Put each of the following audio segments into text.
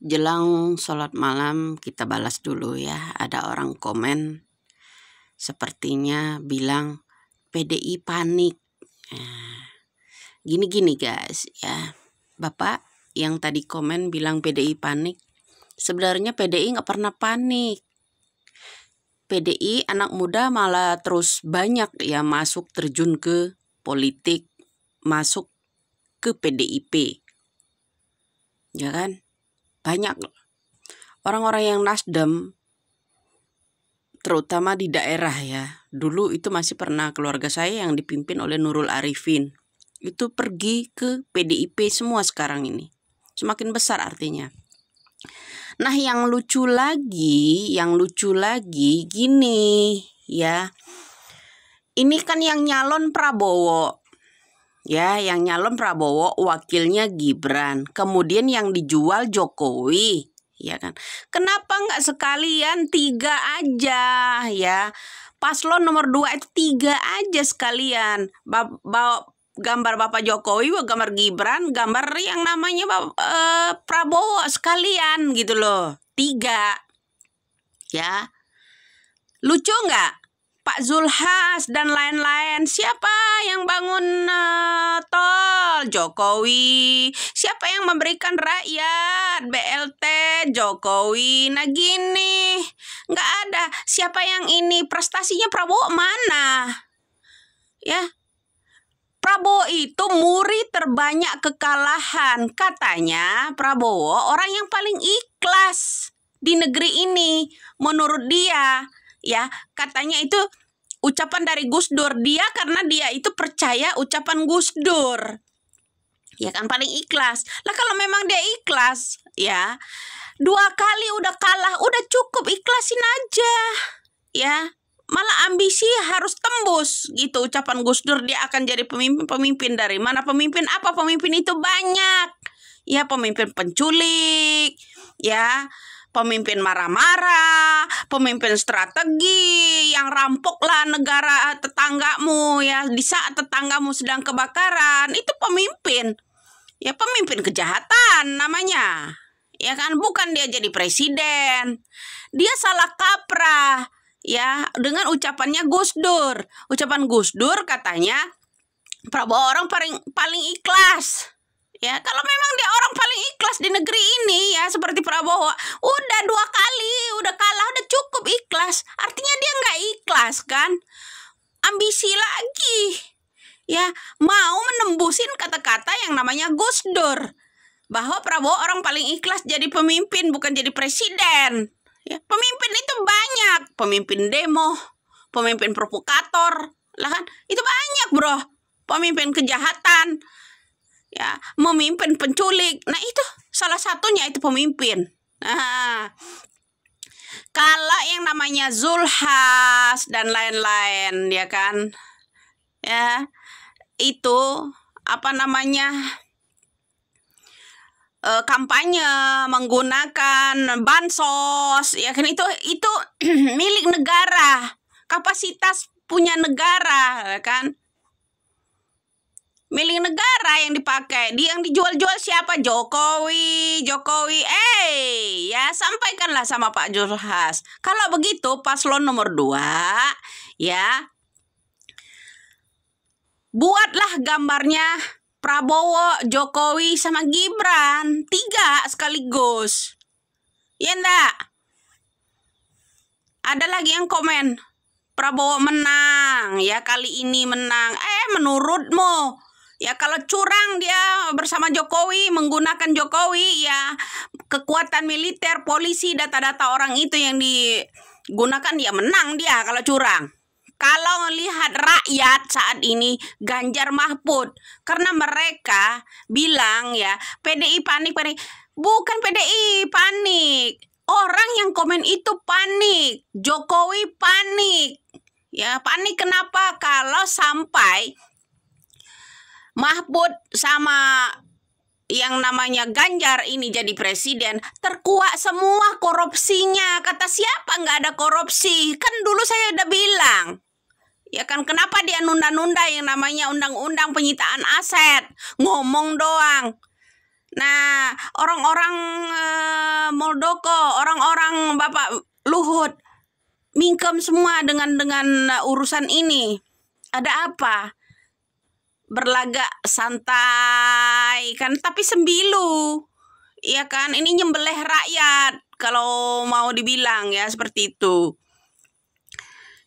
Jelang sholat malam kita balas dulu ya. Ada orang komen sepertinya bilang PDI panik. Gini guys ya. Bapak yang tadi komen bilang PDI panik. Sebenarnya PDI nggak pernah panik. PDI anak muda malah terus banyak ya masuk terjun ke politik, masuk ke PDIP. Ya kan? Banyak orang-orang yang Nasdem, terutama di daerah ya. Dulu itu masih pernah keluarga saya yang dipimpin oleh Nurul Arifin. Itu pergi ke PDIP semua sekarang ini. Semakin besar artinya. Nah yang lucu lagi gini ya. Ini kan yang nyalon Prabowo. Ya, yang nyalon Prabowo, wakilnya Gibran. Kemudian yang dijual Jokowi, ya kan? Kenapa nggak sekalian 3 aja, ya? Paslon nomor 2 itu 3 aja sekalian. Bawa gambar Bapak Jokowi, gambar Gibran, gambar yang namanya Prabowo sekalian gitu loh. 3, ya. Lucu nggak? Pak Zulhas dan lain-lain. Siapa yang bangun tol? Jokowi. Siapa yang memberikan rakyat BLT? Jokowi. Nah gini, nggak ada. Siapa yang ini? Prestasinya Prabowo mana? Ya, Prabowo itu muri terbanyak kekalahan. Katanya Prabowo orang yang paling ikhlas di negeri ini. Menurut dia, ya, katanya itu ucapan dari Gus Dur. Dia karena dia itu percaya ucapan Gus Dur. Ya kan, paling ikhlas. Lah kalau memang dia ikhlas, ya, 2 kali udah kalah, udah cukup, ikhlasin aja. Ya, malah ambisi harus tembus gitu ucapan Gus Dur, dia akan jadi pemimpin dari mana? Pemimpin apa? Pemimpin itu banyak. Ya, pemimpin penculik, ya, pemimpin marah-marah, pemimpin strategi yang rampoklah negara tetanggamu ya di saat tetanggamu sedang kebakaran, itu pemimpin. Ya, pemimpin kejahatan namanya. Ya kan, bukan dia jadi presiden. Dia salah kaprah ya dengan ucapannya Gus Dur. Ucapan Gus Dur katanya Prabowo orang paling ikhlas. Ya, kalau memang dia orang paling ikhlas di negeri ini ya seperti Prabowo, udah 2 kali, udah kalah, udah cukup ikhlas. Artinya dia nggak ikhlas kan? Ambisi lagi. Ya, mau menembusin kata-kata yang namanya Gus Dur. Bahwa Prabowo orang paling ikhlas jadi pemimpin, bukan jadi presiden. Ya, pemimpin itu banyak. Pemimpin demo, pemimpin provokator. Lah kan, itu banyak bro. Pemimpin kejahatan. Ya, memimpin penculik. Nah itu salah satunya itu pemimpin. Nah, kalau yang namanya Zulhas dan lain-lain ya kan, ya itu apa namanya kampanye menggunakan bansos ya kan, itu milik negara, kapasitas punya negara ya kan. Milik negara yang dipakai. Yang dijual-jual siapa? Jokowi. Ya sampaikanlah sama Pak Zulhas. Kalau begitu paslon nomor 2 ya, buatlah gambarnya Prabowo, Jokowi sama Gibran 3 sekaligus. Ya enggak? Ada lagi yang komen Prabowo menang ya, kali ini menang. Menurutmu ya, kalau curang dia bersama Jokowi, menggunakan Jokowi ya, kekuatan militer, polisi, data-data orang itu yang digunakan, ya menang dia kalau curang. Kalau melihat rakyat saat ini Ganjar Mahfud, karena mereka bilang ya PDI panik. Bukan PDI panik. Orang yang komen itu panik. Jokowi panik. Ya, panik kenapa? Kalau sampai Mahfud sama yang namanya Ganjar ini jadi presiden, terkuak semua korupsinya. Kata siapa nggak ada korupsi? Kan dulu saya udah bilang. Ya kan, kenapa dia nunda-nunda yang namanya undang-undang penyitaan aset? Ngomong doang. Nah, orang-orang Muldoko, orang-orang Bapak Luhut mingkem semua dengan urusan ini. Ada apa? Berlagak santai kan, tapi sembilu. Iya kan? Ini nyembelih rakyat kalau mau dibilang ya seperti itu.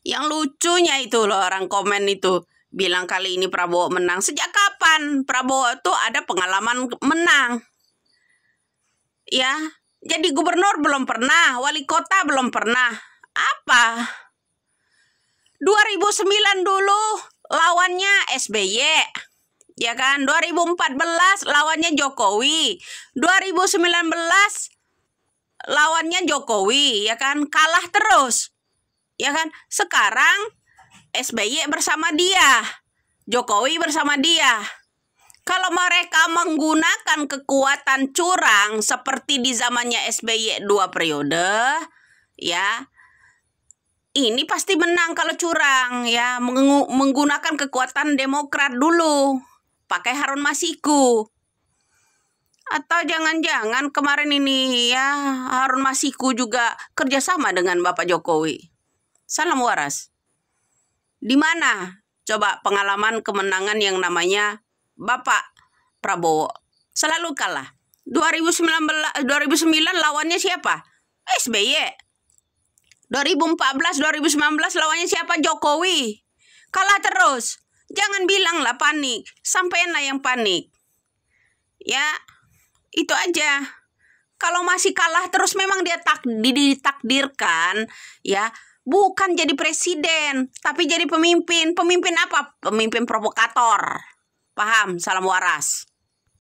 Yang lucunya itu loh, orang komen itu bilang kali ini Prabowo menang. Sejak kapan Prabowo tuh ada pengalaman menang? Ya, jadi gubernur belum pernah, wali kota belum pernah. Apa? 2009 dulu lawannya SBY. Ya kan? 2014 lawannya Jokowi. 2019 lawannya Jokowi, ya kan? Kalah terus. Ya kan? Sekarang SBY bersama dia, Jokowi bersama dia. Kalau mereka menggunakan kekuatan curang seperti di zamannya SBY 2 periode, ya, ini pasti menang kalau curang, ya, menggunakan kekuatan Demokrat dulu, pakai Harun Masiku. Atau jangan-jangan kemarin ini ya Harun Masiku juga kerjasama dengan Bapak Jokowi. Salam waras. Di mana coba pengalaman kemenangan yang namanya Bapak Prabowo? Selalu kalah. 2009 lawannya siapa? SBY. 2014, 2019 lawannya siapa? Jokowi. Kalah terus. Jangan bilang lah panik. Sampailah yang panik. Ya, itu aja. Kalau masih kalah terus memang dia ditakdirkan ya bukan jadi presiden, tapi jadi pemimpin. Pemimpin apa? Pemimpin provokator. Paham? Salam waras.